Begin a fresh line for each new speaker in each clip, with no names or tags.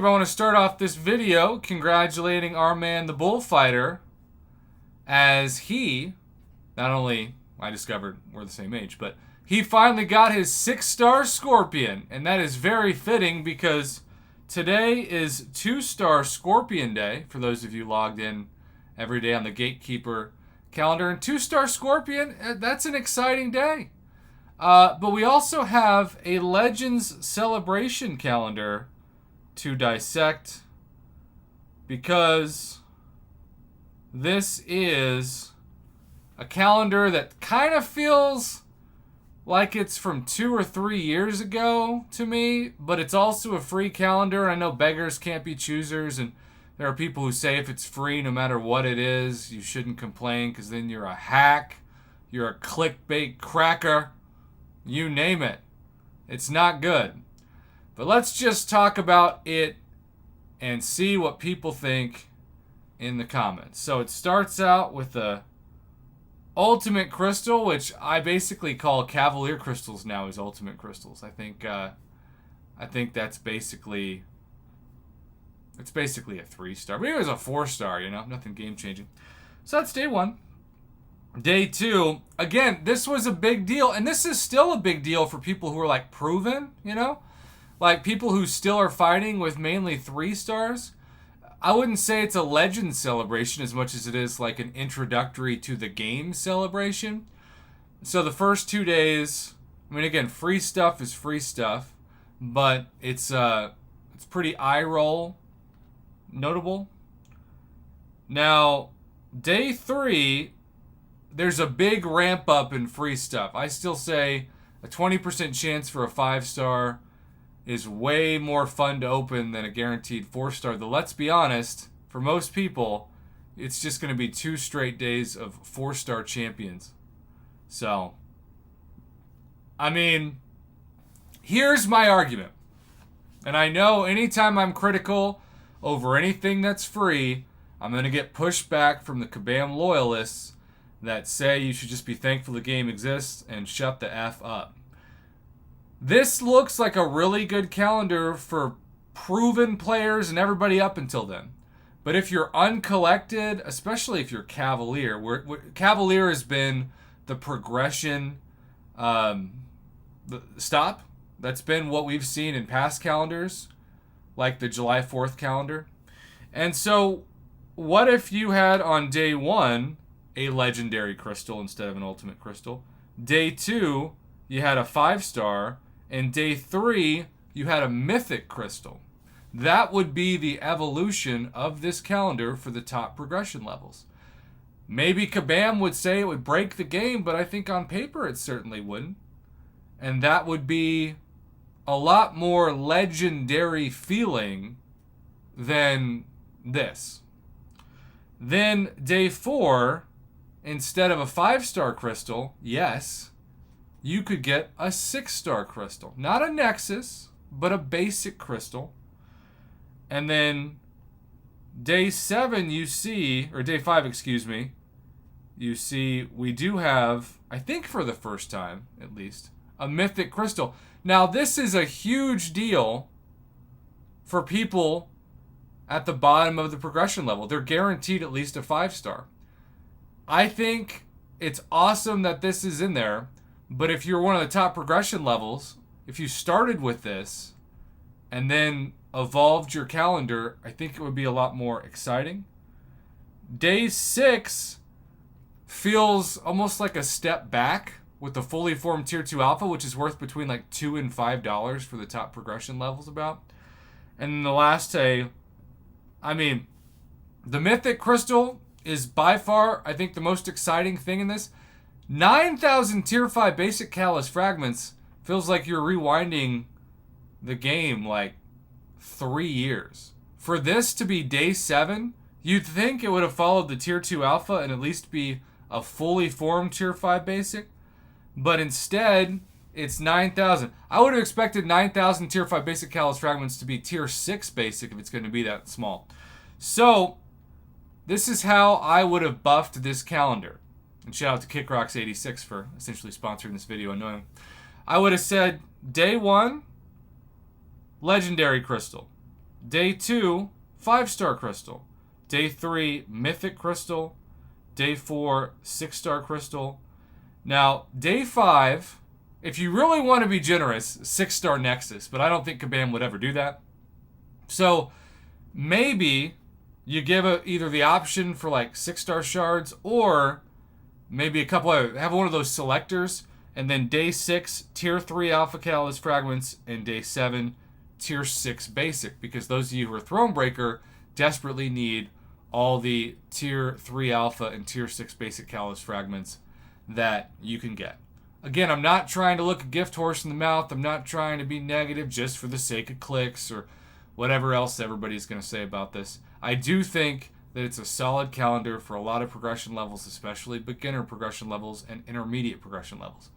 I want to start off this video congratulating our man, the Bullfighter, as he, not only I discovered we're the same age, but he finally got his 6-star Scorpion. And that is very fitting because today is 2-star Scorpion Day, for those of you logged in every day on the Gatekeeper calendar. And 2-star Scorpion, that's an exciting day. But we also have a Legends celebration calendar to dissect because this is a calendar that kind of feels like it's from 2 or 3 years ago to me, but it's also a free calendar. I know beggars can't be choosers, and there are people who say if it's free, no matter what it is, you shouldn't complain because then you're a hack, you're a clickbait cracker, you name it. It's not good. But let's just talk about it and see what people think in the comments. So it starts out with the Ultimate Crystal, which I basically call Cavalier Crystals now as Ultimate Crystals. I think that's basically a 3-star. Maybe it was a 4-star, nothing game changing. So that's day 1. Day 2, again, this was a big deal, and this is still a big deal for people who are like proven, like people who still are fighting with mainly 3 stars. I wouldn't say it's a legend celebration as much as it is like an introductory to the game celebration. So the first 2 days, again, free stuff is free stuff, but it's pretty eye roll notable. Now, day 3, there's a big ramp up in free stuff. I still say a 20% chance for a 5-star is way more fun to open than a guaranteed 4-star. Though let's be honest, for most people, it's just going to be 2 straight days of 4-star champions. So, here's my argument. And I know anytime I'm critical over anything that's free, I'm going to get pushback from the Kabam loyalists that say you should just be thankful the game exists and shut the F up. This looks like a really good calendar for proven players and everybody up until then. But if you're uncollected, especially if you're Cavalier, Cavalier has been the progression stop. That's been what we've seen in past calendars, like the July 4th calendar. And so what if you had on day 1 a legendary crystal instead of an ultimate crystal? Day 2, you had a 5-star. And day 3, you had a mythic crystal. That would be the evolution of this calendar for the top progression levels. Maybe Kabam would say it would break the game, but I think on paper it certainly wouldn't. And that would be a lot more legendary feeling than this. Then day 4, instead of a 5-star crystal, yes, you could get a 6-star crystal. Not a Nexus, but a basic crystal. And then day 7 or day 5, you see we do have, I think for the first time at least, a mythic crystal. Now this is a huge deal for people at the bottom of the progression level. They're guaranteed at least a 5-star. I think it's awesome that this is in there. But if you're one of the top progression levels, if you started with this and then evolved your calendar, I think it would be a lot more exciting. Day 6 feels almost like a step back with the fully formed Tier 2 Alpha, which is worth between like $2 and $5 for the top progression levels about. And then the last day, the Mythic Crystal is by far, I think, the most exciting thing in this. 9,000 Tier 5 basic Callus fragments feels like you're rewinding the game like 3 years. For this to be day 7, you'd think it would have followed the Tier 2 Alpha and at least be a fully formed Tier 5 basic. But instead, it's 9,000. I would have expected 9,000 Tier 5 basic Callus fragments to be Tier 6 basic if it's going to be that small. So, this is how I would have buffed this calendar. And shout out to KickRocks86 for essentially sponsoring this video. Annoying. I would have said day 1, Legendary Crystal. Day 2, 5-star crystal. Day 3, Mythic crystal. Day 4, 6-star crystal. Now, day 5, if you really want to be generous, 6-star Nexus, but I don't think Kabam would ever do that. So maybe you give either the option for like 6-star shards, or maybe a couple have one of those selectors, and then day 6, tier 3 alpha catalyst fragments, and day 7, tier 6 basic, because those of you who are Thronebreaker desperately need all the tier 3 alpha and tier 6 basic catalyst fragments that you can get. Again, I'm not trying to look a gift horse in the mouth. I'm not trying to be negative just for the sake of clicks or whatever else everybody's going to say about this. I do think that it's a solid calendar for a lot of progression levels, especially beginner progression levels and intermediate progression levels.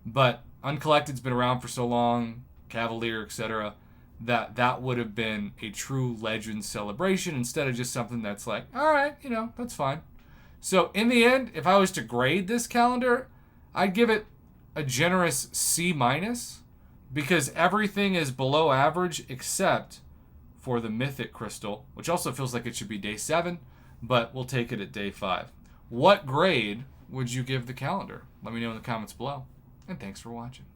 But Uncollected's been around for so long, Cavalier, etc., that would have been a true legend celebration instead of just something that's like, all right, that's fine. So in the end, if I was to grade this calendar, I'd give it a generous C-, because everything is below average except for the Mythic crystal, which also feels like it should be day 7, but we'll take it at day 5. What grade would you give the calendar? Let me know in the comments below, and thanks for watching.